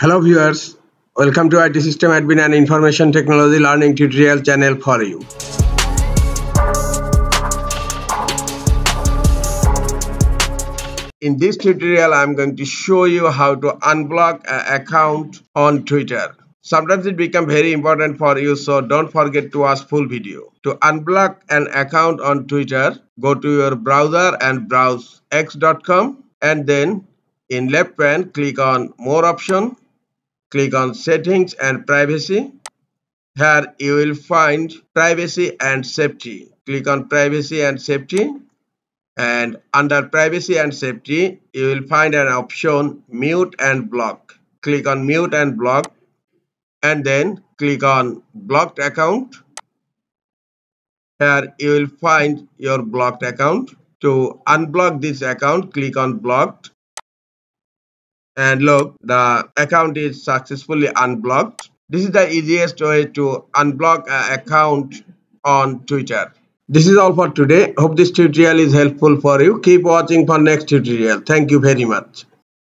Hello viewers, welcome to IT System Admin and Information Technology Learning Tutorial channel for you. In this tutorial, I am going to show you how to unblock an account on Twitter. Sometimes it becomes very important for you, so don't forget to watch full video. To unblock an account on Twitter, go to your browser and browse x.com, and then in left pane click on more option. Click on settings and privacy. Here you will find privacy and safety. Click on privacy and safety, and under privacy and safety you will find an option mute and block. Click on mute and block, and then click on blocked account. Here you will find your blocked account. To unblock this account, click on blocked, and look, the account is successfully unblocked. This is the easiest way to unblock an account on Twitter. This is all for today. Hope this tutorial is helpful for you. Keep watching for next tutorial. Thank you very much.